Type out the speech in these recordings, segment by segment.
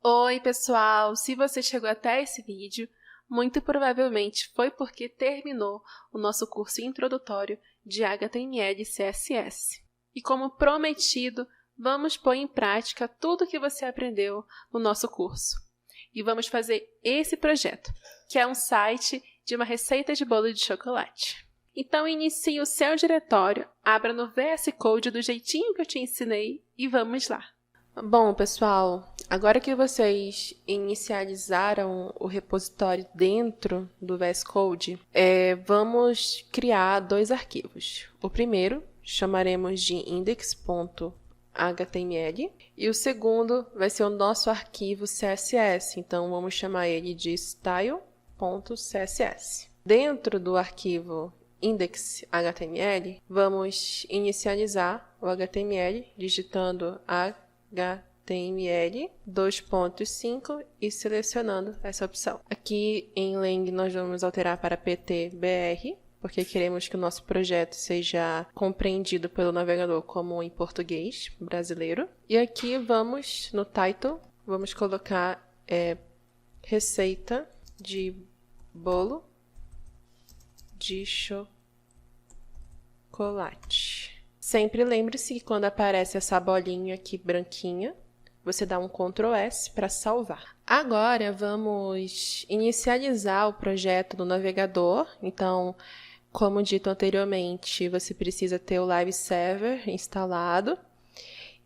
Oi, pessoal! Se você chegou até esse vídeo, muito provavelmente foi porque terminou o nosso curso introdutório de HTML e CSS. E como prometido, vamos pôr em prática tudo o que você aprendeu no nosso curso. E vamos fazer esse projeto, que é um site de uma receita de bolo de chocolate. Então, inicie o seu diretório, abra no VS Code do jeitinho que eu te ensinei e vamos lá! Bom, pessoal, agora que vocês inicializaram o repositório dentro do VS Code, vamos criar dois arquivos. O primeiro chamaremos de index.html e o segundo vai ser o nosso arquivo CSS, então vamos chamar ele de style.css. Dentro do arquivo index.html, vamos inicializar o HTML digitando HTML 2.5 e selecionando essa opção. Aqui em Lang nós vamos alterar para PTBR, porque queremos que o nosso projeto seja compreendido pelo navegador como em português brasileiro. E aqui vamos, no title, vamos colocar receita de bolo de chocolate. Sempre lembre-se que quando aparece essa bolinha aqui branquinha, você dá um Ctrl S para salvar. Agora vamos inicializar o projeto no navegador. Então, como dito anteriormente, você precisa ter o Live Server instalado.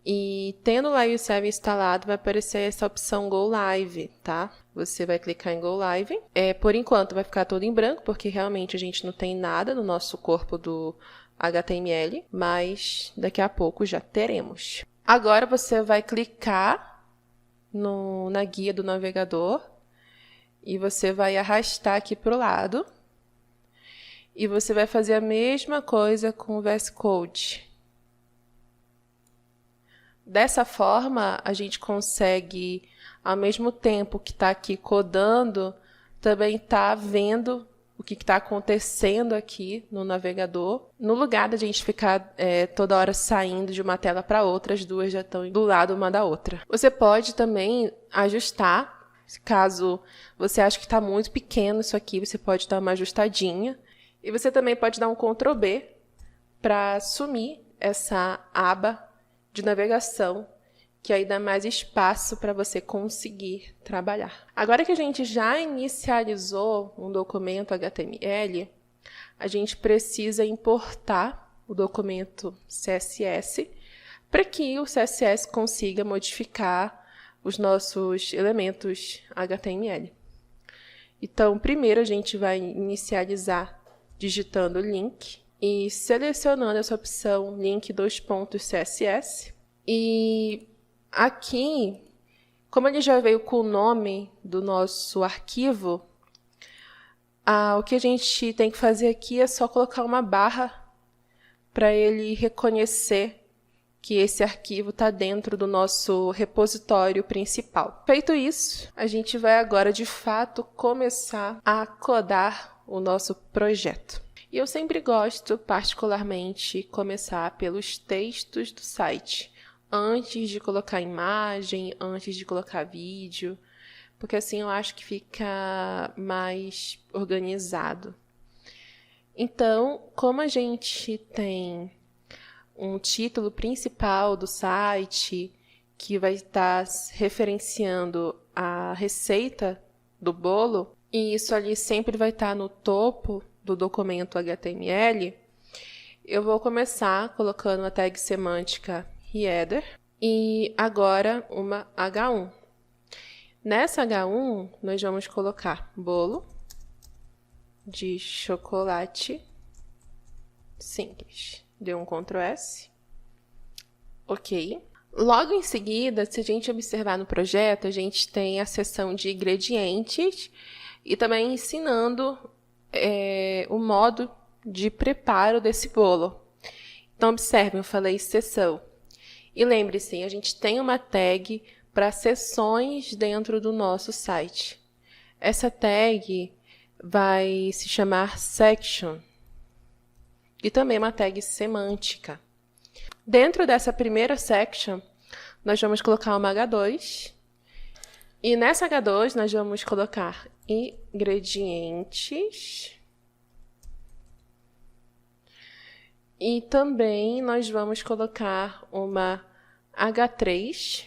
E tendo o Live Server instalado, vai aparecer essa opção Go Live, tá? Você vai clicar em Go Live. Por enquanto vai ficar tudo em branco, porque realmente a gente não tem nada no nosso corpo do HTML, mas daqui a pouco já teremos. Agora você vai clicar na guia do navegador e você vai arrastar aqui para o lado e você vai fazer a mesma coisa com o VS Code. Dessa forma, a gente consegue, ao mesmo tempo que está aqui codando, também está vendo o que está acontecendo aqui no navegador. No lugar da gente ficar toda hora saindo de uma tela para outra, as duas já estão do lado uma da outra. Você pode também ajustar, caso você ache que está muito pequeno isso aqui, você pode dar uma ajustadinha. E você também pode dar um Ctrl B para sumir essa aba de navegação, que aí dá mais espaço para você conseguir trabalhar. Agora que a gente já inicializou um documento HTML, a gente precisa importar o documento CSS para que o CSS consiga modificar os nossos elementos HTML. Então, primeiro a gente vai inicializar digitando link e selecionando essa opção link 2.css. E aqui, como ele já veio com o nome do nosso arquivo, o que a gente tem que fazer aqui é só colocar uma barra para ele reconhecer que esse arquivo está dentro do nosso repositório principal. Feito isso, a gente vai agora, de fato, começar a codar o nosso projeto. E eu sempre gosto, particularmente, começar pelos textos do site, antes de colocar imagem, antes de colocar vídeo, porque assim eu acho que fica mais organizado. Então, como a gente tem um título principal do site, que vai estar referenciando a receita do bolo, e isso ali sempre vai estar no topo do documento HTML, eu vou começar colocando a tag semântica header e agora uma H1. Nessa H1, nós vamos colocar bolo de chocolate simples. Deu um Ctrl S. Ok. Logo em seguida, se a gente observar no projeto, a gente tem a seção de ingredientes e também ensinando o modo de preparo desse bolo. Então, observem, eu falei seção. E lembre-se, a gente tem uma tag para seções dentro do nosso site. Essa tag vai se chamar section. E também uma tag semântica. Dentro dessa primeira section, nós vamos colocar uma H2 E nessa H2 nós vamos colocar ingredientes. E também nós vamos colocar uma H3,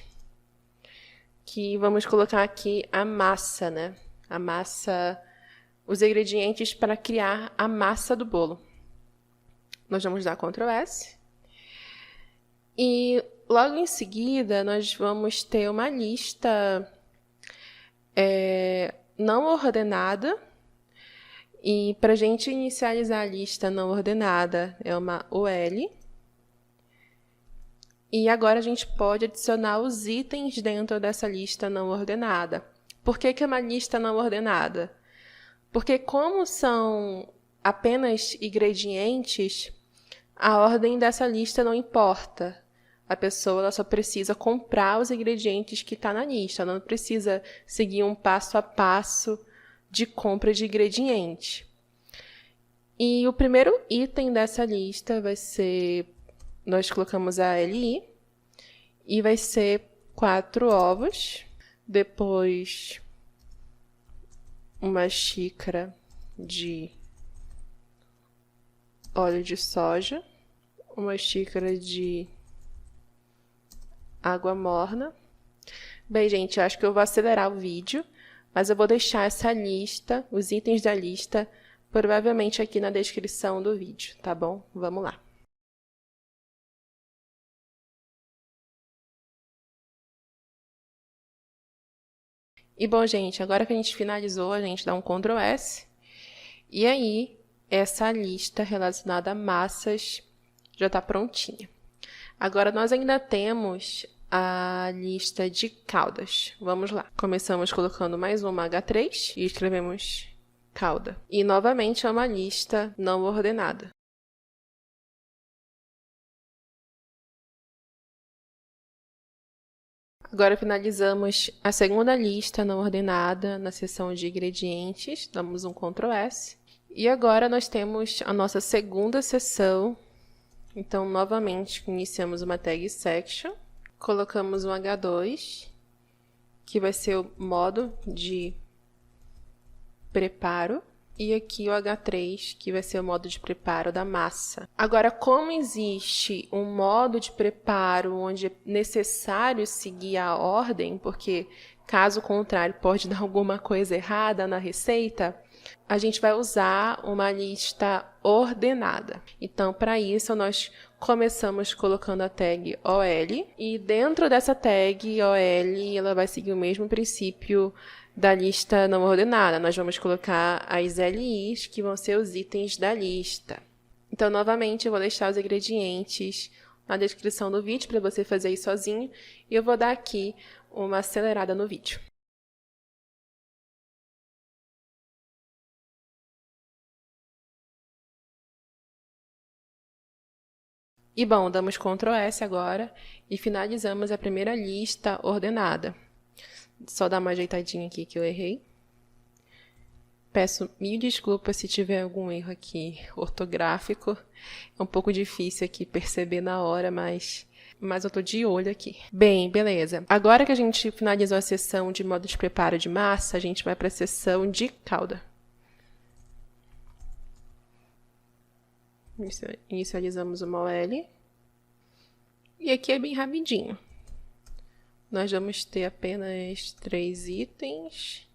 que vamos colocar aqui a massa, né? A massa, os ingredientes para criar a massa do bolo. Nós vamos dar Ctrl S. E logo em seguida, nós vamos ter uma lista não ordenada. E para a gente inicializar a lista não ordenada, é uma OL. E agora a gente pode adicionar os itens dentro dessa lista não ordenada. Por que é uma lista não ordenada? Porque como são apenas ingredientes, a ordem dessa lista não importa. A pessoa ela só precisa comprar os ingredientes que estão na lista. Ela não precisa seguir um passo a passo de compra de ingredientes. E o primeiro item dessa lista vai ser... Nós colocamos a LI e vai ser 4 ovos. Depois, uma xícara de óleo de soja. Uma xícara de água morna. Bem, gente, acho que eu vou acelerar o vídeo, mas eu vou deixar essa lista, os itens da lista, provavelmente aqui na descrição do vídeo, tá bom? Vamos lá. E bom, gente, agora que a gente finalizou, a gente dá um Ctrl S. E aí, essa lista relacionada a massas já está prontinha. Agora, nós ainda temos a lista de caudas. Vamos lá. Começamos colocando mais uma H3 e escrevemos cauda. E, novamente, é uma lista não ordenada. Agora finalizamos a segunda lista não ordenada na seção de ingredientes. Damos um Ctrl S. E agora nós temos a nossa segunda seção. Então, novamente, iniciamos uma tag section. Colocamos um H2, que vai ser o modo de preparo. E aqui o H3, que vai ser o modo de preparo da massa. Agora, como existe um modo de preparo onde é necessário seguir a ordem, porque caso contrário pode dar alguma coisa errada na receita, a gente vai usar uma lista ordenada. Então, para isso, nós começamos colocando a tag OL. E dentro dessa tag OL, ela vai seguir o mesmo princípio da lista não ordenada. Nós vamos colocar as LIs, que vão ser os itens da lista. Então, novamente, eu vou deixar os ingredientes na descrição do vídeo para você fazer isso sozinho. E eu vou dar aqui uma acelerada no vídeo. E bom, damos Ctrl S agora e finalizamos a primeira lista ordenada. Só dar uma ajeitadinha aqui que eu errei. Peço mil desculpas se tiver algum erro aqui ortográfico. É um pouco difícil aqui perceber na hora, mas eu tô de olho aqui. Bem, beleza. Agora que a gente finalizou a seção de modo de preparo de massa, a gente vai para a seção de calda. Inicializamos uma OL. E aqui é bem rapidinho. Nós vamos ter apenas 3 itens.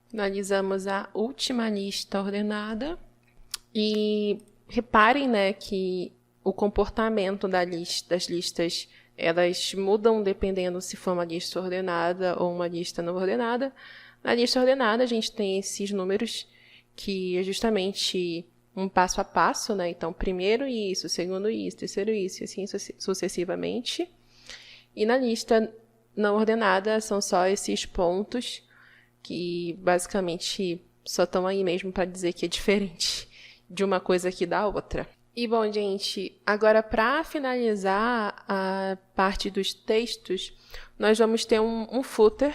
Finalizamos a última lista ordenada. E reparem, né, que o comportamento das listas, elas mudam dependendo se for uma lista ordenada ou uma lista não ordenada. Na lista ordenada, a gente tem esses números que é justamente um passo a passo, né? Então, primeiro isso, segundo isso, terceiro isso, e assim sucessivamente. E na lista não ordenada, são só esses pontos que basicamente só estão aí mesmo para dizer que é diferente de uma coisa aqui da outra. E bom, gente, agora para finalizar a parte dos textos, nós vamos ter um footer.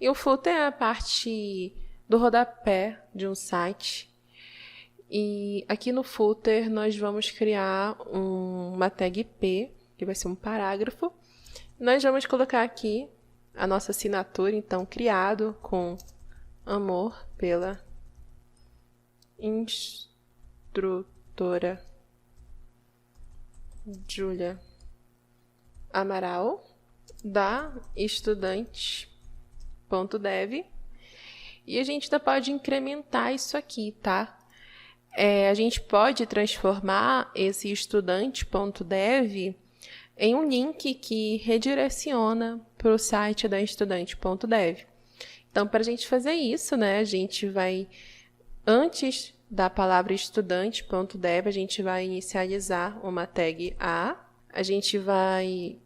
E o footer é a parte do rodapé de um site. E aqui no footer nós vamos criar uma tag P, que vai ser um parágrafo. Nós vamos colocar aqui a nossa assinatura, então, criado com amor pela instrutora Júlia Amaral, da estudante.dev. E a gente ainda pode incrementar isso aqui, tá? A gente pode transformar esse estudante.dev em um link que redireciona para o site da estudante.dev. Então, para a gente fazer isso, né, a gente vai, antes da palavra estudante.dev, a gente vai inicializar uma tag A. A gente vai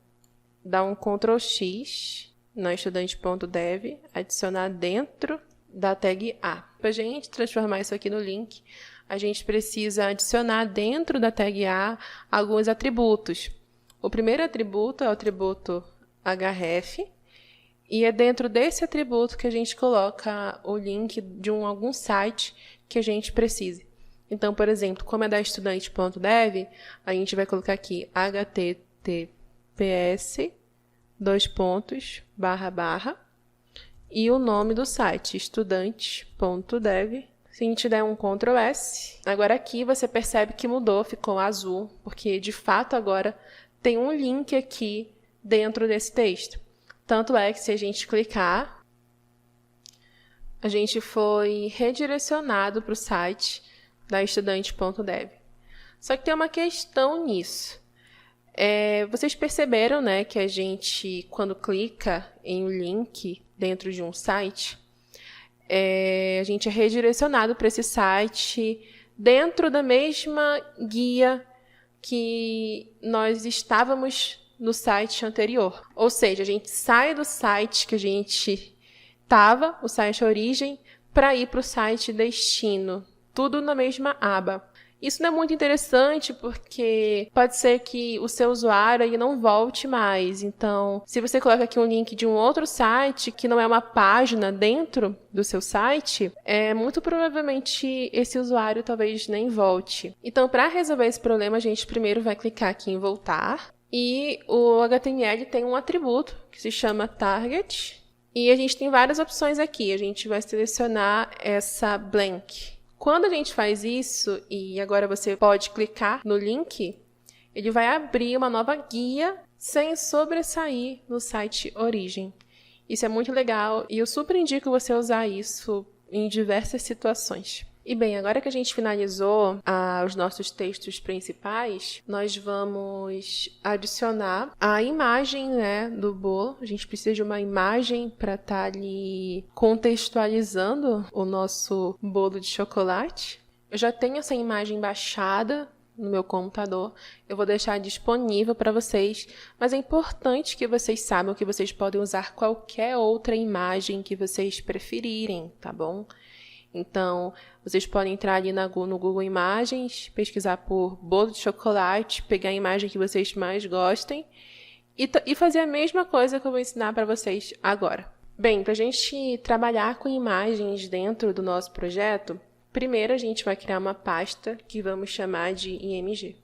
dar um Ctrl X no estudante.dev, adicionar dentro da tag A. Para a gente transformar isso aqui no link, a gente precisa adicionar dentro da tag A alguns atributos. O primeiro atributo é o atributo href, e é dentro desse atributo que a gente coloca o link de algum site que a gente precise. Então, por exemplo, como é da estudante.dev, a gente vai colocar aqui https:// e o nome do site, estudante.dev. Se a gente der um Ctrl S, agora aqui você percebe que mudou, ficou azul, porque de fato agora tem um link aqui dentro desse texto. Tanto é que se a gente clicar, a gente foi redirecionado para o site da estudante.dev. Só que tem uma questão nisso. Vocês perceberam, né, que a gente, quando clica em um link dentro de um site, a gente é redirecionado para esse site dentro da mesma guia que nós estávamos no site anterior. Ou seja, a gente sai do site que a gente estava, o site origem, para ir para o site destino. Tudo na mesma aba. Isso não é muito interessante porque pode ser que o seu usuário aí não volte mais. Então, se você coloca aqui um link de um outro site que não é uma página dentro do seu site, muito provavelmente esse usuário talvez nem volte. Então, para resolver esse problema, a gente primeiro vai clicar aqui em voltar. E o HTML tem um atributo que se chama target. E a gente tem várias opções aqui. A gente vai selecionar essa blank. Quando a gente faz isso, e agora você pode clicar no link, ele vai abrir uma nova guia sem sobressair no site origem. Isso é muito legal e eu super indico você usar isso em diversas situações. E bem, agora que a gente finalizou os nossos textos principais, nós vamos adicionar a imagem, né, do bolo. A gente precisa de uma imagem para estar ali contextualizando o nosso bolo de chocolate. Eu já tenho essa imagem baixada no meu computador. Eu vou deixar disponível para vocês, mas é importante que vocês saibam que vocês podem usar qualquer outra imagem que vocês preferirem, tá bom? Então, vocês podem entrar ali no Google Imagens, pesquisar por bolo de chocolate, pegar a imagem que vocês mais gostem e fazer a mesma coisa que eu vou ensinar para vocês agora. Bem, para a gente trabalhar com imagens dentro do nosso projeto, primeiro a gente vai criar uma pasta que vamos chamar de IMG.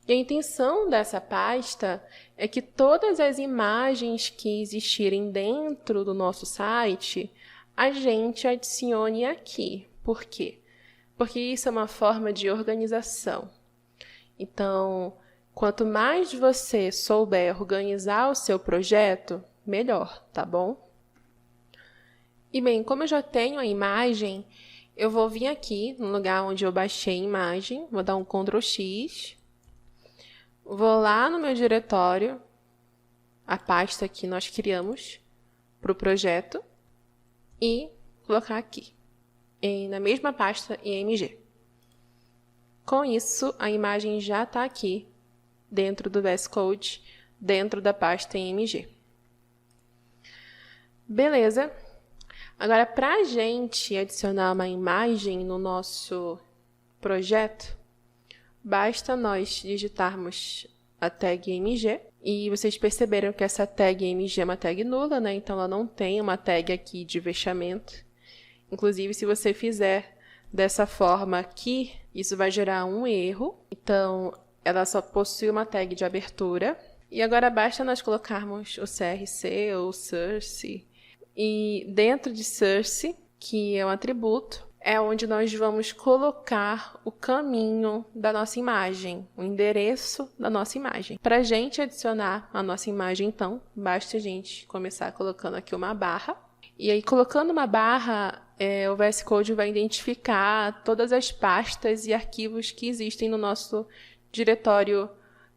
E a intenção dessa pasta é que todas as imagens que existirem dentro do nosso site a gente adicione aqui. Por quê? Porque isso é uma forma de organização. Então, quanto mais você souber organizar o seu projeto, melhor, tá bom? E bem, como eu já tenho a imagem, eu vou vir aqui no lugar onde eu baixei a imagem, vou dar um Ctrl X, vou lá no meu diretório, a pasta que nós criamos para o projeto, e colocar aqui, na mesma pasta IMG. Com isso, a imagem já está aqui, dentro do VS Code, dentro da pasta IMG. Beleza. Agora, para a gente adicionar uma imagem no nosso projeto, basta nós digitarmos a tag IMG. E vocês perceberam que essa tag IMG é uma tag nula, né? Então, ela não tem uma tag aqui de fechamento. Inclusive, se você fizer dessa forma aqui, isso vai gerar um erro. Então, ela só possui uma tag de abertura. E agora basta nós colocarmos o CRC ou source. E dentro de source, que é um atributo, é onde nós vamos colocar o caminho da nossa imagem, o endereço da nossa imagem. Para a gente adicionar a nossa imagem, então, basta a gente começar colocando aqui uma barra. E aí, colocando uma barra, o VS Code vai identificar todas as pastas e arquivos que existem no nosso diretório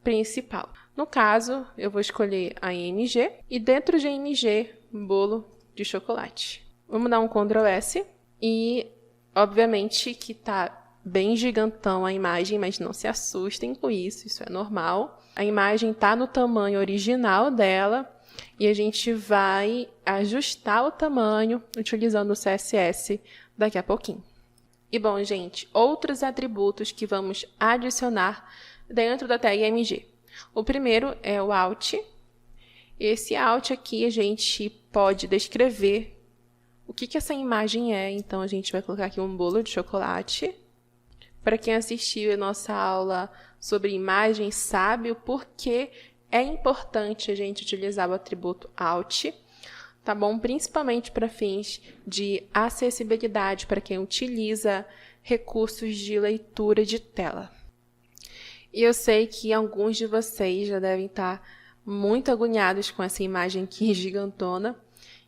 principal. No caso, eu vou escolher a IMG e dentro de IMG, bolo de chocolate. Vamos dar um Ctrl S e, obviamente, que está bem gigantão a imagem, mas não se assustem com isso é normal. A imagem está no tamanho original dela e a gente vai ajustar o tamanho utilizando o CSS daqui a pouquinho. E bom, gente, outros atributos que vamos adicionar dentro da tag IMG. O primeiro é o Alt. Esse Alt aqui a gente pode descrever o que essa imagem é. Então, a gente vai colocar aqui um bolo de chocolate. Para quem assistiu a nossa aula sobre imagem, sabe o porquê é importante a gente utilizar o atributo Alt, tá bom? Principalmente para fins de acessibilidade, para quem utiliza recursos de leitura de tela. E eu sei que alguns de vocês já devem estar muito agoniados com essa imagem aqui gigantona.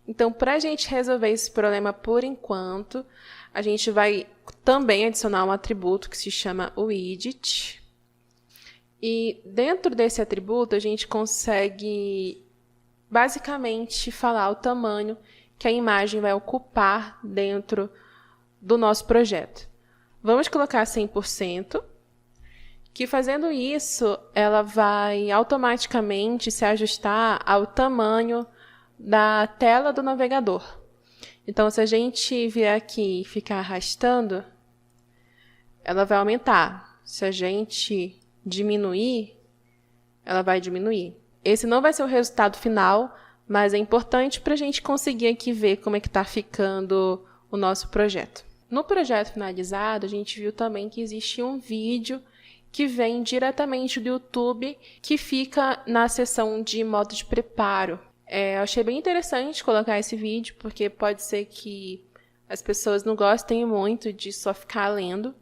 Então, para a gente resolver esse problema por enquanto, a gente vai também adicionar um atributo que se chama widget. E dentro desse atributo, a gente consegue basicamente falar o tamanho que a imagem vai ocupar dentro do nosso projeto. Vamos colocar 100%. Que fazendo isso, ela vai automaticamente se ajustar ao tamanho da tela do navegador. Então, se a gente vier aqui e ficar arrastando, ela vai aumentar. Se a gente diminuir, ela vai diminuir. Esse não vai ser o resultado final, mas é importante para a gente conseguir aqui ver como é que está ficando o nosso projeto. No projeto finalizado, a gente viu também que existe um vídeo que vem diretamente do YouTube, que fica na seção de modo de preparo. Eu achei bem interessante colocar esse vídeo, porque pode ser que as pessoas não gostem muito de só ficar lendo,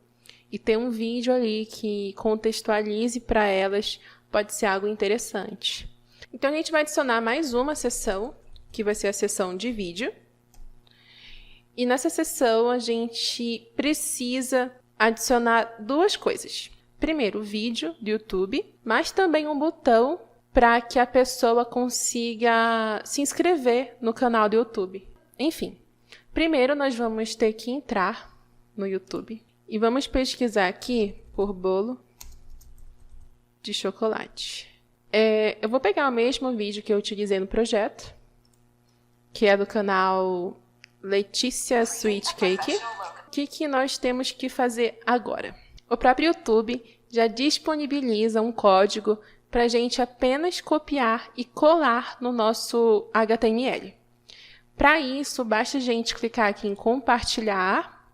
e ter um vídeo ali que contextualize para elas pode ser algo interessante. Então, a gente vai adicionar mais uma seção, que vai ser a seção de vídeo. E nessa seção, a gente precisa adicionar duas coisas. Primeiro, o vídeo do YouTube, mas também um botão para que a pessoa consiga se inscrever no canal do YouTube. Enfim, primeiro nós vamos ter que entrar no YouTube e vamos pesquisar aqui por bolo de chocolate. Eu vou pegar o mesmo vídeo que eu utilizei no projeto, que é do canal Letícia Sweet Cake. O que nós temos que fazer agora? O próprio YouTube já disponibiliza um código para a gente apenas copiar e colar no nosso HTML. Para isso, basta a gente clicar aqui em compartilhar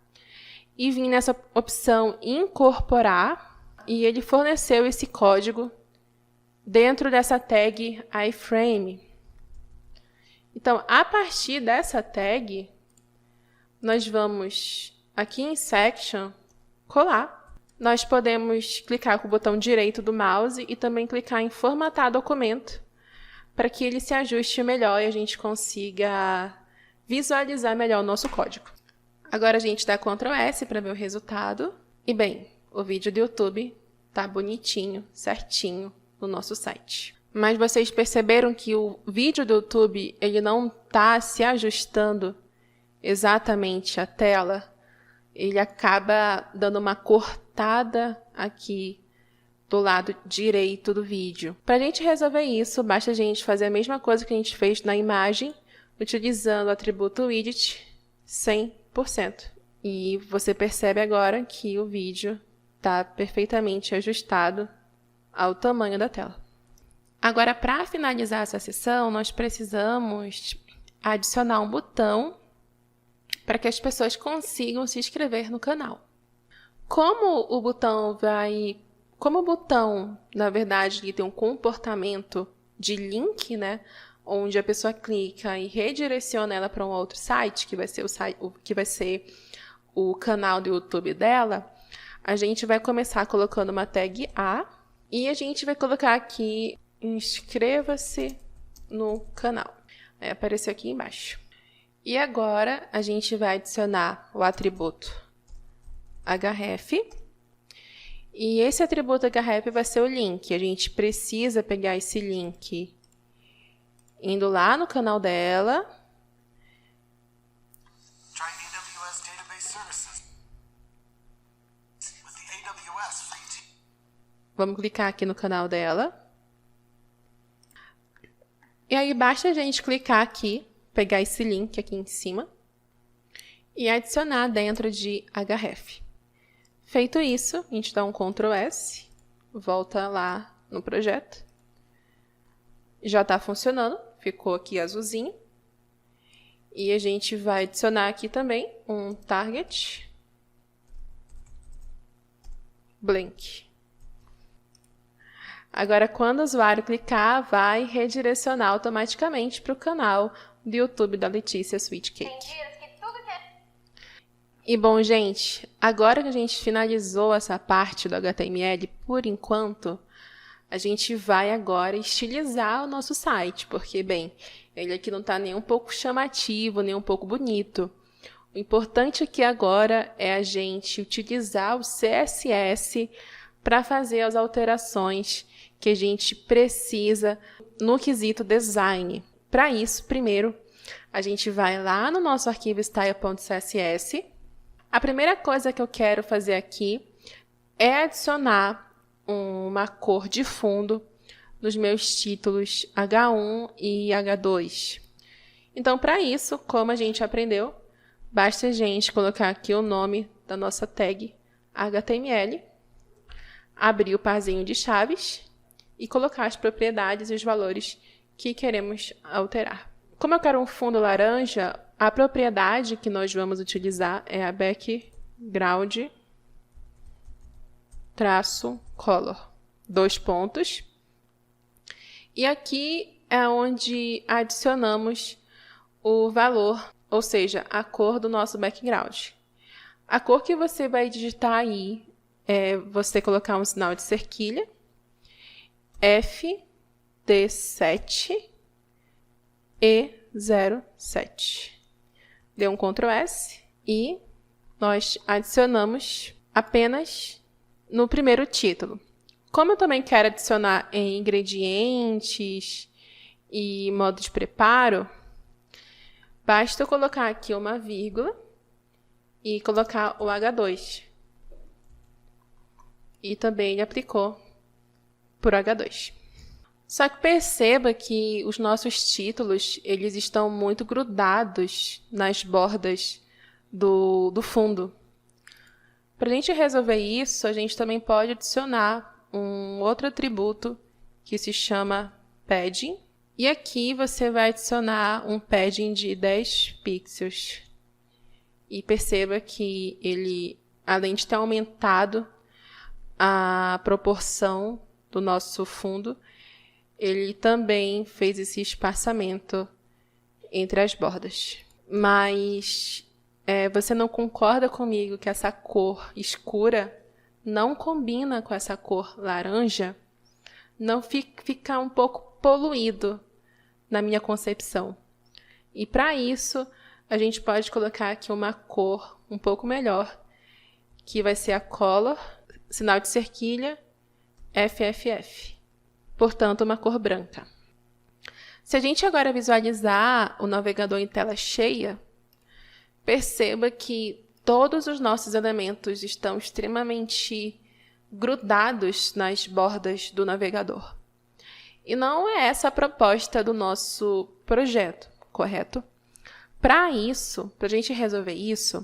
e vir nessa opção incorporar, e ele forneceu esse código dentro dessa tag iframe. Então, a partir dessa tag, nós vamos aqui em Section, colar. Nós podemos clicar com o botão direito do mouse e também clicar em formatar documento para que ele se ajuste melhor e a gente consiga visualizar melhor o nosso código. Agora a gente dá Ctrl S para ver o resultado. E bem, o vídeo do YouTube está bonitinho, certinho no nosso site. Mas vocês perceberam que o vídeo do YouTube ele não está se ajustando exatamente à tela? Ele acaba dando uma cortada aqui do lado direito do vídeo. Para a gente resolver isso, basta a gente fazer a mesma coisa que a gente fez na imagem, utilizando o atributo widget 100%. E você percebe agora que o vídeo está perfeitamente ajustado ao tamanho da tela. Agora, para finalizar essa sessão, nós precisamos adicionar um botão para que as pessoas consigam se inscrever no canal. Como o botão, na verdade, ele tem um comportamento de link, né, onde a pessoa clica e redireciona ela para um outro site, que vai ser o canal do YouTube dela, a gente vai começar colocando uma tag A e a gente vai colocar aqui inscreva-se no canal. Vai aparecer aqui embaixo. E agora a gente vai adicionar o atributo href. E esse atributo href vai ser o link. A gente precisa pegar esse link indo lá no canal dela. Vamos clicar aqui no canal dela. E aí basta a gente clicar aqui, pegar esse link aqui em cima e adicionar dentro de href. Feito isso, a gente dá um Ctrl S, volta lá no projeto. Já está funcionando, ficou aqui azulzinho. E a gente vai adicionar aqui também um target blank. Agora, quando o usuário clicar, vai redirecionar automaticamente para o canal do YouTube da Letícia Sweet Cake. E bom, gente, agora que a gente finalizou essa parte do HTML, por enquanto, a gente vai agora estilizar o nosso site, porque, bem, ele aqui não está nem um pouco chamativo, nem um pouco bonito. O importante aqui agora é a gente utilizar o CSS para fazer as alterações que a gente precisa no quesito design. Para isso, primeiro, a gente vai lá no nosso arquivo style.css. A primeira coisa que eu quero fazer aqui é adicionar uma cor de fundo nos meus títulos H1 e H2. Então, para isso, como a gente aprendeu, basta a gente colocar aqui o nome da nossa tag HTML, abrir o parzinho de chaves e colocar as propriedades e os valores que queremos alterar. Como eu quero um fundo laranja, a propriedade que nós vamos utilizar é a background -color. 2 pontos. E aqui é onde adicionamos o valor, ou seja, a cor do nosso background. A cor que você vai digitar aí é você colocar um sinal de cerquilha, FD7 E07. Dê um Ctrl S e nós adicionamos apenas no primeiro título. Como eu também quero adicionar em ingredientes e modo de preparo, basta eu colocar aqui uma vírgula e colocar o H2. E também ele aplicou por H2. Só que perceba que os nossos títulos eles estão muito grudados nas bordas do fundo. Para a gente resolver isso, a gente também pode adicionar um outro atributo que se chama padding. E aqui você vai adicionar um padding de 10 pixels. E perceba que ele, além de ter aumentado a proporção do nosso fundo, ele também fez esse espaçamento entre as bordas. Mas você não concorda comigo que essa cor escura não combina com essa cor laranja? Não fica um pouco poluído na minha concepção. E para isso, a gente pode colocar aqui uma cor um pouco melhor, que vai ser a color, sinal de cerquilha, FFF. Portanto, uma cor branca. Se a gente agora visualizar o navegador em tela cheia, perceba que todos os nossos elementos estão extremamente grudados nas bordas do navegador. E não é essa a proposta do nosso projeto, correto? Para isso, para a gente resolver isso,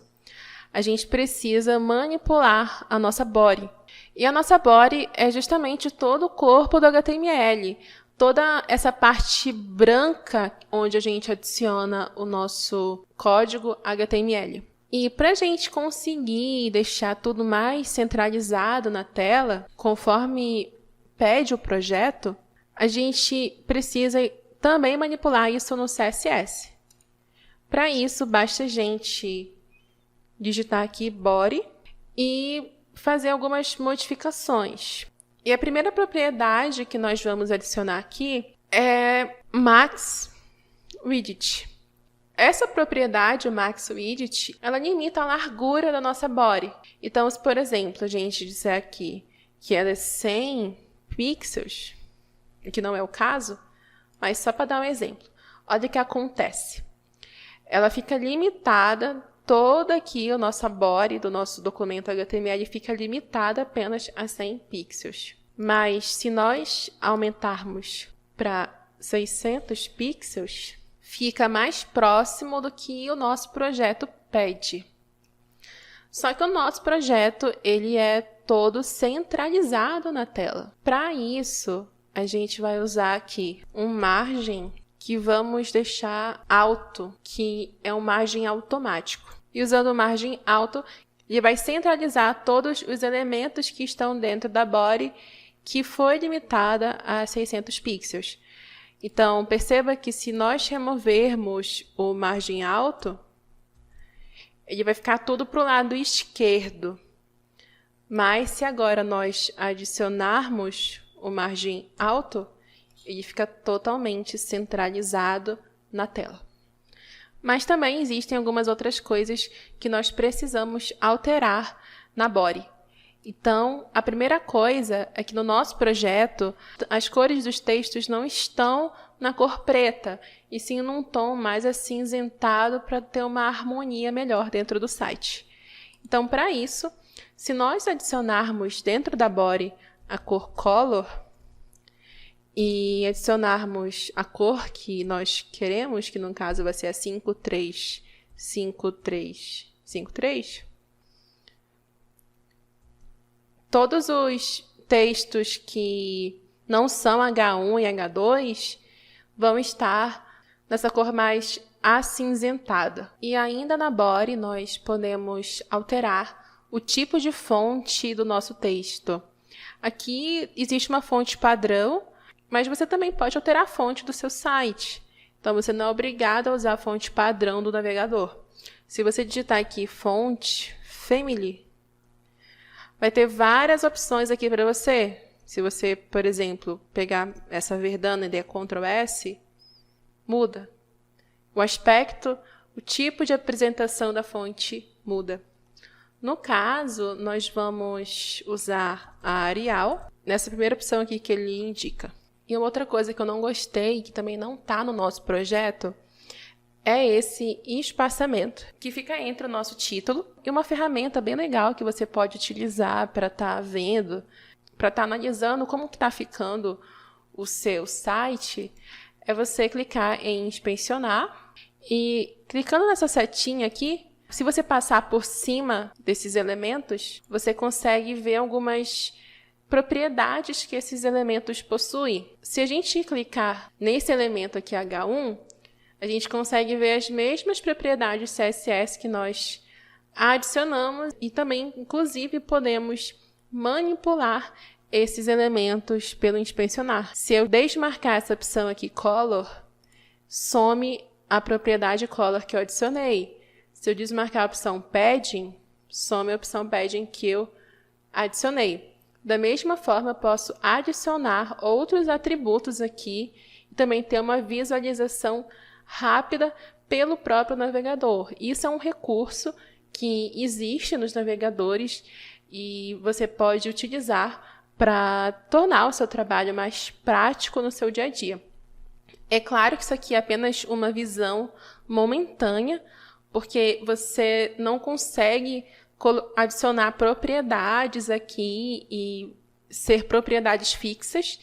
a gente precisa manipular a nossa body. E a nossa body é justamente todo o corpo do HTML, toda essa parte branca onde a gente adiciona o nosso código HTML. E para a gente conseguir deixar tudo mais centralizado na tela, conforme pede o projeto, a gente precisa também manipular isso no CSS. Para isso, basta a gente digitar aqui body e fazer algumas modificações. E a primeira propriedade que nós vamos adicionar aqui é Max Widget. Essa propriedade, o Max Widget, ela limita a largura da nossa body. Então, se, por exemplo, a gente disser aqui que ela é 100 pixels, que não é o caso, mas só para dar um exemplo, olha o que acontece. Ela fica limitada, toda aqui, a nossa body do nosso documento HTML fica limitada apenas a 100 pixels. Mas se nós aumentarmos para 600 pixels, fica mais próximo do que o nosso projeto pede. Só que o nosso projeto ele é todo centralizado na tela. Para isso, a gente vai usar aqui um margem que vamos deixar alto, que é um margem automático. E usando o margem alto, ele vai centralizar todos os elementos que estão dentro da body, que foi limitada a 600 pixels. Então, perceba que se nós removermos o margem alto, ele vai ficar tudo para o lado esquerdo. Mas se agora nós adicionarmos o margem alto, ele fica totalmente centralizado na tela. Mas também existem algumas outras coisas que nós precisamos alterar na body. Então, a primeira coisa é que no nosso projeto, as cores dos textos não estão na cor preta, e sim num tom mais acinzentado para ter uma harmonia melhor dentro do site. Então, para isso, se nós adicionarmos dentro da body a cor color e adicionarmos a cor que nós queremos, que no caso vai ser a 535353, todos os textos que não são H1 e H2 vão estar nessa cor mais acinzentada. E ainda na body nós podemos alterar o tipo de fonte do nosso texto. Aqui existe uma fonte padrão, mas você também pode alterar a fonte do seu site. Então, você não é obrigado a usar a fonte padrão do navegador. Se você digitar aqui fonte family, vai ter várias opções aqui para você. Se você, por exemplo, pegar essa Verdana e der Ctrl S, muda. O aspecto, o tipo de apresentação da fonte muda. No caso, nós vamos usar a Arial, nessa primeira opção aqui que ele indica. E uma outra coisa que eu não gostei, que também não está no nosso projeto, é esse espaçamento, que fica entre o nosso título e uma ferramenta bem legal que você pode utilizar para estar vendo, para estar analisando como está ficando o seu site, é você clicar em inspecionar e clicando nessa setinha aqui, se você passar por cima desses elementos, você consegue ver algumas propriedades que esses elementos possuem. Se a gente clicar nesse elemento aqui H1, a gente consegue ver as mesmas propriedades CSS que nós adicionamos e também, inclusive, podemos manipular esses elementos pelo inspecionar. Se eu desmarcar essa opção aqui, Color, some a propriedade Color que eu adicionei. Se eu desmarcar a opção Padding, some a opção Padding que eu adicionei. Da mesma forma, eu posso adicionar outros atributos aqui e também ter uma visualização rápida pelo próprio navegador. Isso é um recurso que existe nos navegadores e você pode utilizar para tornar o seu trabalho mais prático no seu dia a dia. É claro que isso aqui é apenas uma visão momentânea, porque você não consegue adicionar propriedades aqui e ser propriedades fixas.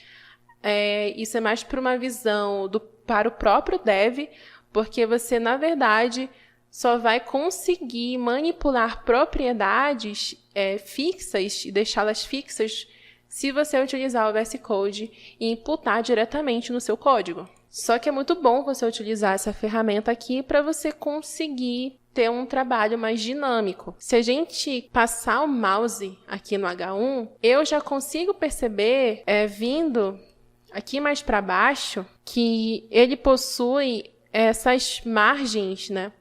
Isso é mais para uma visão para o próprio dev, porque você, na verdade, só vai conseguir manipular propriedades fixas e deixá-las fixas se você utilizar o VS Code e imputar diretamente no seu código. Só que é muito bom você utilizar essa ferramenta aqui para você conseguir ter um trabalho mais dinâmico. Se a gente passar o mouse aqui no H1, eu já consigo perceber, vindo aqui mais para baixo, que ele possui essas margens, né?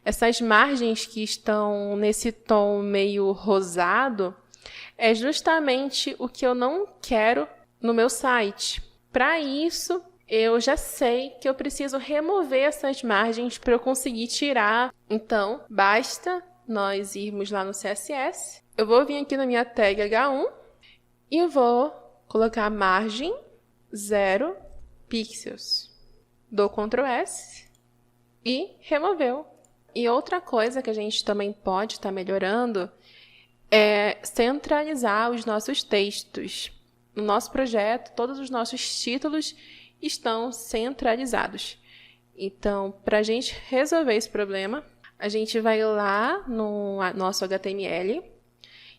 Essas margens que estão nesse tom meio rosado, é justamente o que eu não quero no meu site. Para isso, eu já sei que eu preciso remover essas margens para eu conseguir tirar. Então, basta nós irmos lá no CSS. Eu vou vir aqui na minha tag H1 e vou colocar margem 0 pixels. Dou Ctrl S e removeu. E outra coisa que a gente também pode estar melhorando é centralizar os nossos textos. No nosso projeto, todos os nossos títulos estão centralizados. Então, para a gente resolver esse problema, a gente vai lá no nosso HTML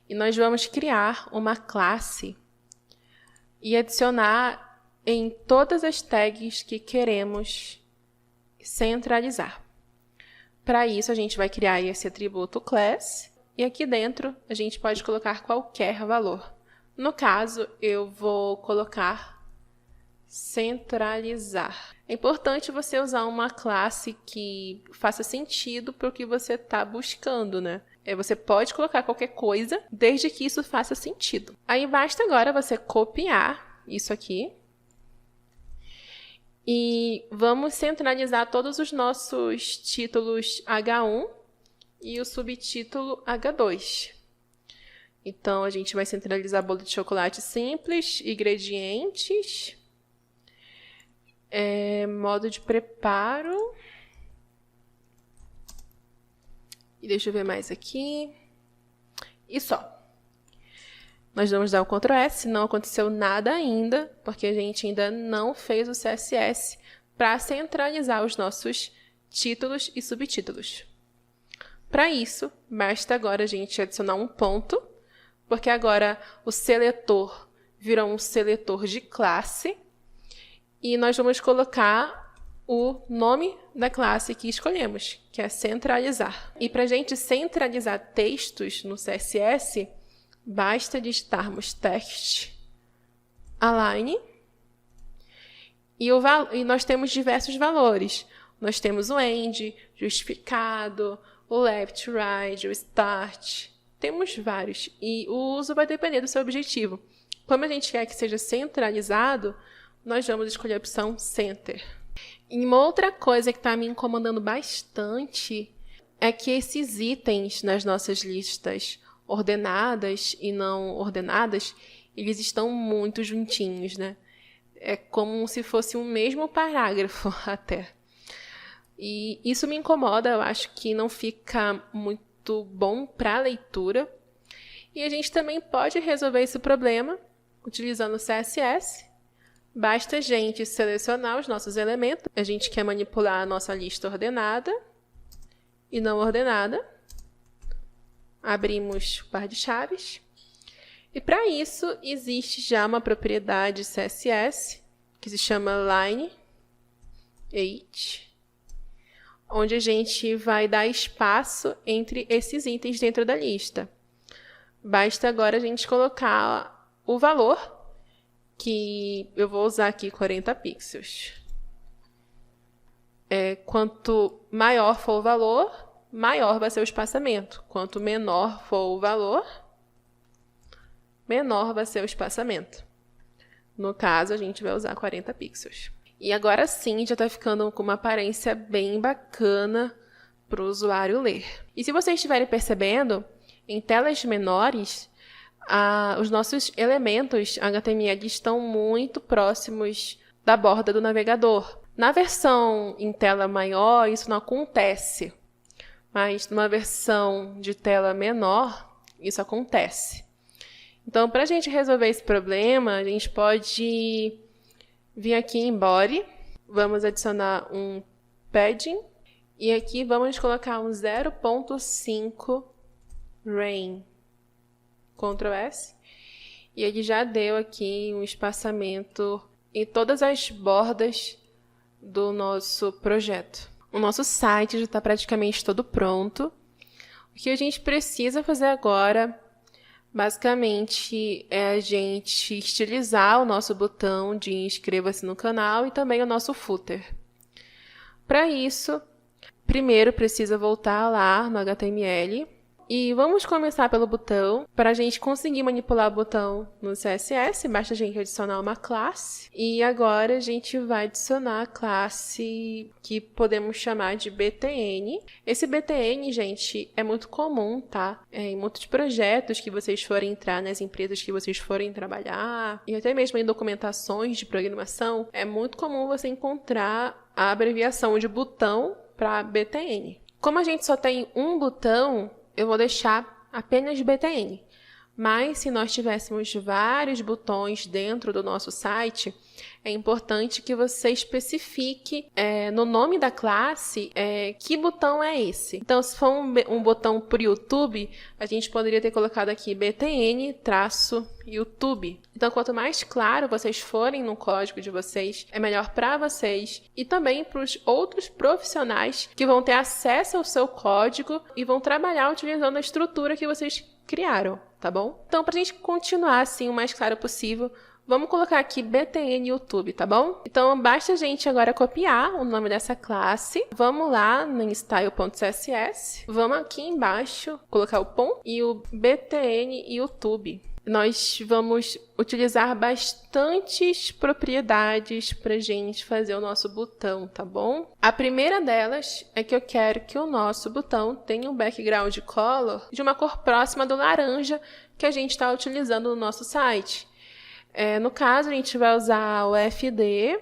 e nós vamos criar uma classe e adicionar em todas as tags que queremos centralizar. Para isso, a gente vai criar esse atributo class e aqui dentro a gente pode colocar qualquer valor. No caso, eu vou colocar centralizar. É importante você usar uma classe que faça sentido para o que você está buscando, né? Você pode colocar qualquer coisa, desde que isso faça sentido. Aí basta agora você copiar isso aqui. E vamos centralizar todos os nossos títulos H1 e o subtítulo H2. Então, a gente vai centralizar bolo de chocolate simples, ingredientes, modo de preparo. E deixa eu ver mais aqui. E só. Nós vamos dar o Ctrl S, não aconteceu nada ainda, porque a gente ainda não fez o CSS para centralizar os nossos títulos e subtítulos. Para isso, basta agora a gente adicionar um ponto, porque agora o seletor virou um seletor de classe, e nós vamos colocar o nome da classe que escolhemos, que é centralizar. E para a gente centralizar textos no CSS, basta digitarmos text align e nós temos diversos valores. Nós temos o end, justificado, o left, right, o start. Temos vários e o uso vai depender do seu objetivo. Como a gente quer que seja centralizado, nós vamos escolher a opção center. E uma outra coisa que está me incomodando bastante é que esses itens nas nossas listas ordenadas e não ordenadas, eles estão muito juntinhos, né? É como se fosse um mesmo parágrafo até. E isso me incomoda, eu acho que não fica muito bom para a leitura. E a gente também pode resolver esse problema utilizando o CSS. Basta a gente selecionar os nossos elementos. A gente quer manipular a nossa lista ordenada e não ordenada. Abrimos o par de chaves. E para isso, existe já uma propriedade CSS, que se chama line 8, onde a gente vai dar espaço entre esses itens dentro da lista. Basta agora a gente colocar o valor, que eu vou usar aqui 40 pixels. Quanto maior for o valor, maior vai ser o espaçamento. Quanto menor for o valor, menor vai ser o espaçamento. No caso, a gente vai usar 40 pixels. E agora sim, já está ficando com uma aparência bem bacana para o usuário ler. E se vocês estiverem percebendo, em telas menores, os nossos elementos HTML estão muito próximos da borda do navegador. Na versão em tela maior, isso não acontece. Mas numa versão de tela menor, isso acontece. Então, para a gente resolver esse problema, a gente pode vir aqui em Body, vamos adicionar um padding, e aqui vamos colocar um 0.5 rain. Ctrl S. e ele já deu aqui um espaçamento em todas as bordas do nosso projeto. O nosso site já está praticamente todo pronto. O que a gente precisa fazer agora, basicamente, é a gente estilizar o nosso botão de inscreva-se no canal e também o nosso footer. Para isso, primeiro precisa voltar lá no HTML. E vamos começar pelo botão. Para a gente conseguir manipular o botão no CSS, basta a gente adicionar uma classe. E agora a gente vai adicionar a classe que podemos chamar de BTN. Esse BTN, gente, é muito comum, tá? Em muitos projetos que vocês forem entrar, nas empresas que vocês forem trabalhar, e até mesmo em documentações de programação, é muito comum você encontrar a abreviação de botão para BTN. Como a gente só tem um botão, eu vou deixar apenas BTN. Mas se nós tivéssemos vários botões dentro do nosso site, é importante que você especifique no nome da classe que botão é esse. Então, se for um botão para o YouTube, a gente poderia ter colocado aqui BTN-YouTube. Então, quanto mais claro vocês forem no código de vocês, é melhor para vocês e também para os outros profissionais que vão ter acesso ao seu código e vão trabalhar utilizando a estrutura que vocês criaram, tá bom? Então, para a gente continuar assim o mais claro possível, vamos colocar aqui BTN YouTube, tá bom? Então, basta a gente agora copiar o nome dessa classe. Vamos lá no style.css. Vamos aqui embaixo colocar o ponto e o BTN YouTube. Nós vamos utilizar bastantes propriedades para a gente fazer o nosso botão, tá bom? A primeira delas é que eu quero que o nosso botão tenha um background color de uma cor próxima do laranja que a gente está utilizando no nosso site. No caso, a gente vai usar o FD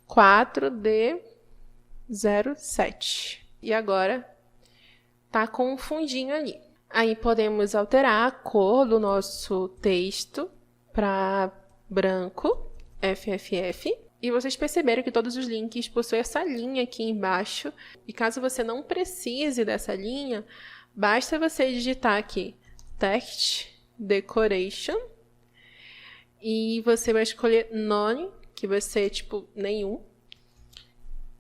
4D07. E agora tá com um fundinho ali. Aí podemos alterar a cor do nosso texto para branco, FFF. E vocês perceberam que todos os links possuem essa linha aqui embaixo. E caso você não precise dessa linha, basta você digitar aqui Text Decoration. E você vai escolher None, que vai ser tipo nenhum.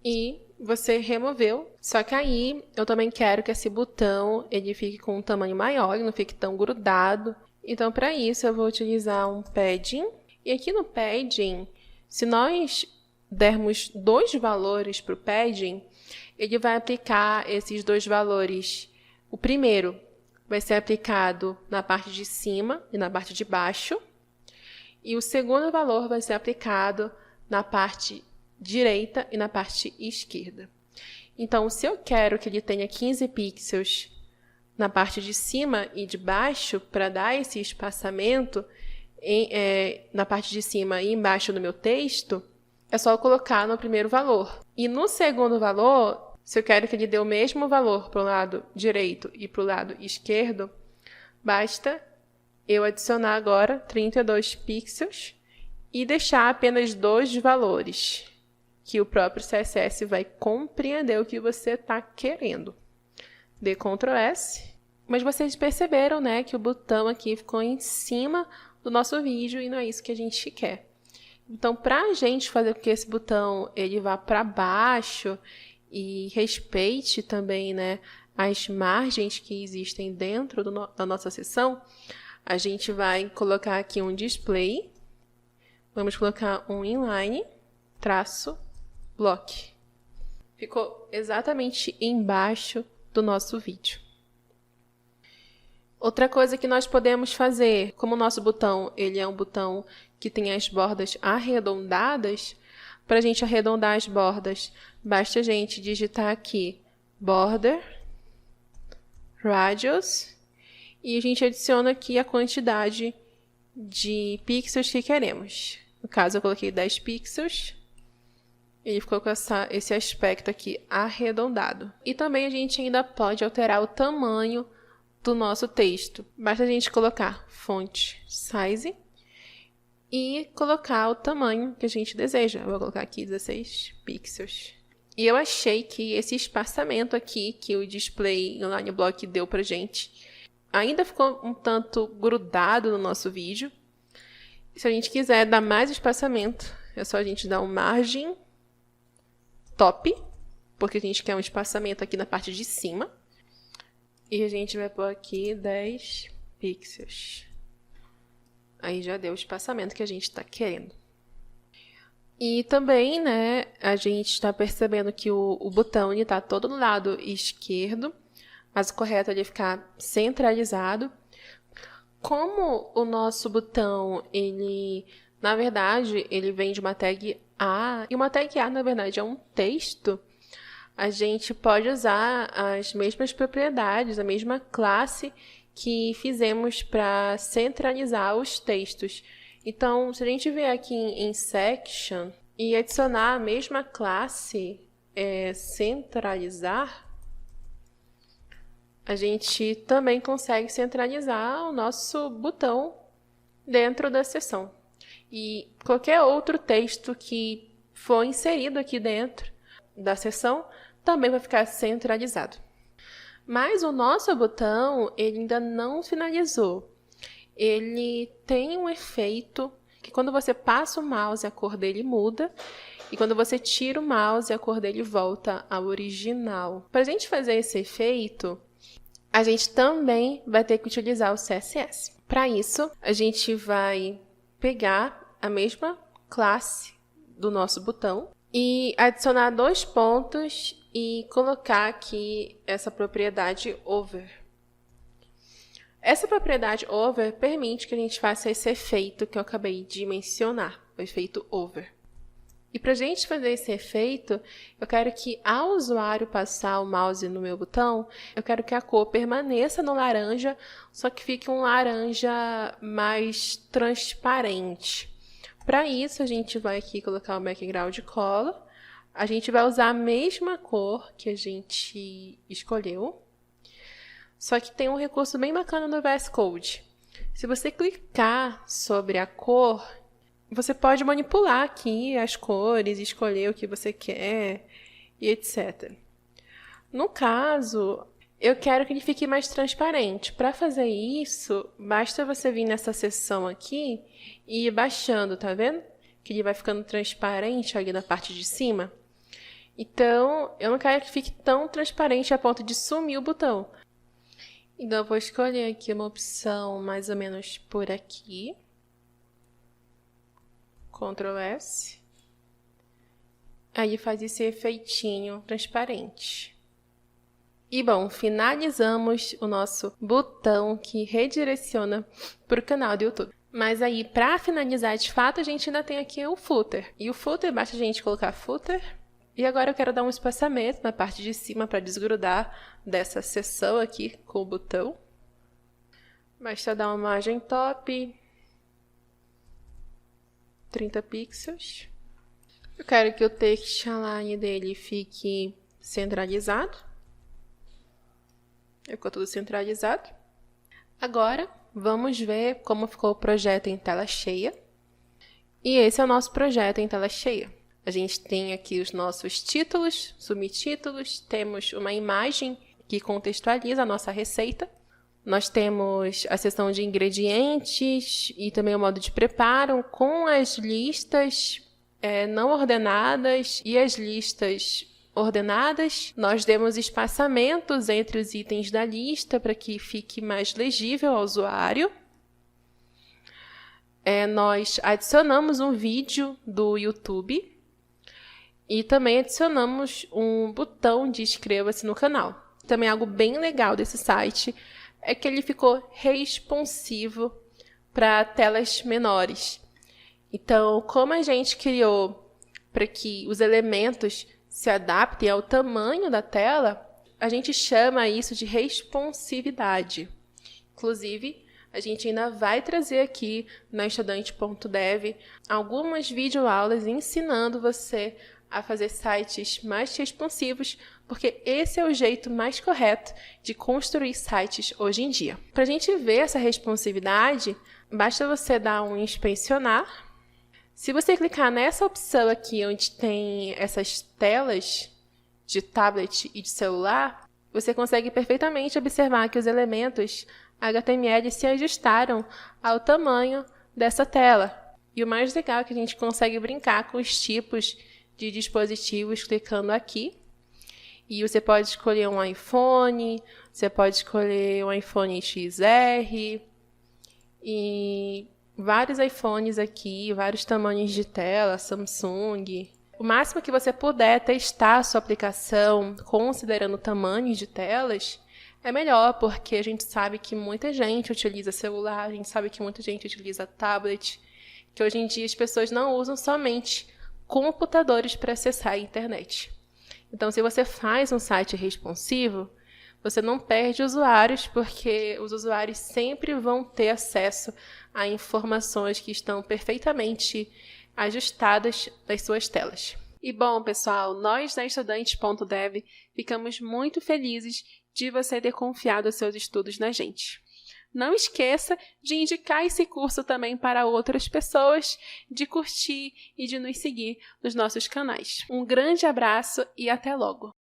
E você removeu. Só que aí eu também quero que esse botão ele fique com um tamanho maior, ele não fique tão grudado. Então, para isso, eu vou utilizar um padding. E aqui no padding, se nós dermos 2 valores para o padding, ele vai aplicar esses 2 valores. O primeiro vai ser aplicado na parte de cima e na parte de baixo. E o segundo valor vai ser aplicado na parte direita e na parte esquerda. Então, se eu quero que ele tenha 15 pixels na parte de cima e de baixo, para dar esse espaçamento na parte de cima e embaixo do meu texto, é só eu colocar no primeiro valor. E no segundo valor, se eu quero que ele dê o mesmo valor para o lado direito e para o lado esquerdo, basta eu adicionar agora 32 pixels e deixar apenas 2 valores, que o próprio CSS vai compreender o que você está querendo. Dê Ctrl S. Mas vocês perceberam, né, que o botão aqui ficou em cima do nosso vídeo e não é isso que a gente quer. Então, para a gente fazer com que esse botão ele vá para baixo e respeite também, né, as margens que existem dentro da nossa seção, a gente vai colocar aqui um display. Vamos colocar um inline, traço, block. Ficou exatamente embaixo do nosso vídeo. Outra coisa que nós podemos fazer, como o nosso botão ele é um botão que tem as bordas arredondadas, para a gente arredondar as bordas, basta a gente digitar aqui border, radius, e a gente adiciona aqui a quantidade de pixels que queremos. No caso, eu coloquei 10 pixels. Ele ficou com esse aspecto aqui arredondado. E também a gente ainda pode alterar o tamanho do nosso texto. Basta a gente colocar font size e colocar o tamanho que a gente deseja. Eu vou colocar aqui 16 pixels. E eu achei que esse espaçamento aqui que o display inline block deu pra gente, ainda ficou um tanto grudado no nosso vídeo. Se a gente quiser dar mais espaçamento, é só a gente dar um margem top, porque a gente quer um espaçamento aqui na parte de cima. E a gente vai pôr aqui 10 pixels. Aí já deu o espaçamento que a gente está querendo. E também, né, a gente está percebendo que o botão está todo no lado esquerdo, mas o correto é ele ficar centralizado. Como o nosso botão, na verdade, ele vem de uma tag A, e uma tag A, na verdade, é um texto, a gente pode usar as mesmas propriedades, a mesma classe que fizemos para centralizar os textos. Então, se a gente vier aqui em Section e adicionar a mesma classe, centralizar, a gente também consegue centralizar o nosso botão dentro da seção. E qualquer outro texto que for inserido aqui dentro da seção também vai ficar centralizado. Mas o nosso botão, ele ainda não finalizou. Ele tem um efeito que quando você passa o mouse, a cor dele muda. E quando você tira o mouse, a cor dele volta ao original. Para a gente fazer esse efeito, a gente também vai ter que utilizar o CSS. Para isso, a gente vai pegar a mesma classe do nosso botão e adicionar 2 pontos e colocar aqui essa propriedade over. Essa propriedade over permite que a gente faça esse efeito que eu acabei de mencionar, o efeito over. E para a gente fazer esse efeito, eu quero que ao usuário passar o mouse no meu botão, eu quero que a cor permaneça no laranja, só que fique um laranja mais transparente. Para isso, a gente vai aqui colocar o background color. A gente vai usar a mesma cor que a gente escolheu, só que tem um recurso bem bacana no VS Code. Se você clicar sobre a cor, você pode manipular aqui as cores, escolher o que você quer e etc. No caso, eu quero que ele fique mais transparente. Para fazer isso, basta você vir nessa seção aqui e ir baixando, tá vendo? Que ele vai ficando transparente ali na parte de cima. Então, eu não quero que fique tão transparente a ponto de sumir o botão. Então, eu vou escolher aqui uma opção mais ou menos por aqui. Ctrl S. Aí faz esse efeitinho transparente. E bom, finalizamos o nosso botão que redireciona para o canal do YouTube. Mas aí, para finalizar de fato, a gente ainda tem aqui o footer. E o footer, basta a gente colocar footer. E agora eu quero dar um espaçamento na parte de cima para desgrudar dessa seção aqui com o botão. Basta dar uma margem top. 30 pixels. Eu quero que o text align dele fique centralizado. Ficou tudo centralizado. Agora, vamos ver como ficou o projeto em tela cheia. E esse é o nosso projeto em tela cheia. A gente tem aqui os nossos títulos, subtítulos, temos uma imagem que contextualiza a nossa receita. Nós temos a seção de ingredientes e também o modo de preparo com as listas não ordenadas e as listas ordenadas. Nós demos espaçamentos entre os itens da lista para que fique mais legível ao usuário. Nós adicionamos um vídeo do YouTube e também adicionamos um botão de inscreva-se no canal. Também algo bem legal desse site é que ele ficou responsivo para telas menores. Então, como a gente criou para que os elementos se adaptem ao tamanho da tela, a gente chama isso de responsividade. Inclusive, a gente ainda vai trazer aqui na Estudante.dev algumas videoaulas ensinando você a fazer sites mais responsivos, porque esse é o jeito mais correto de construir sites hoje em dia. Para a gente ver essa responsividade, basta você dar um inspecionar. Se você clicar nessa opção aqui, onde tem essas telas de tablet e de celular, você consegue perfeitamente observar que os elementos HTML se ajustaram ao tamanho dessa tela. E o mais legal é que a gente consegue brincar com os tipos de dispositivos clicando aqui. E você pode escolher um iPhone, você pode escolher um iPhone XR e vários iPhones aqui, vários tamanhos de tela, Samsung. O máximo que você puder testar a sua aplicação considerando tamanhos de telas é melhor, porque a gente sabe que muita gente utiliza celular, a gente sabe que muita gente utiliza tablet, que hoje em dia as pessoas não usam somente computadores para acessar a internet. Então, se você faz um site responsivo, você não perde usuários, porque os usuários sempre vão ter acesso a informações que estão perfeitamente ajustadas nas suas telas. E bom, pessoal, nós da Estudantes.dev ficamos muito felizes de você ter confiado os seus estudos na gente. Não esqueça de indicar esse curso também para outras pessoas, de curtir e de nos seguir nos nossos canais. Um grande abraço e até logo!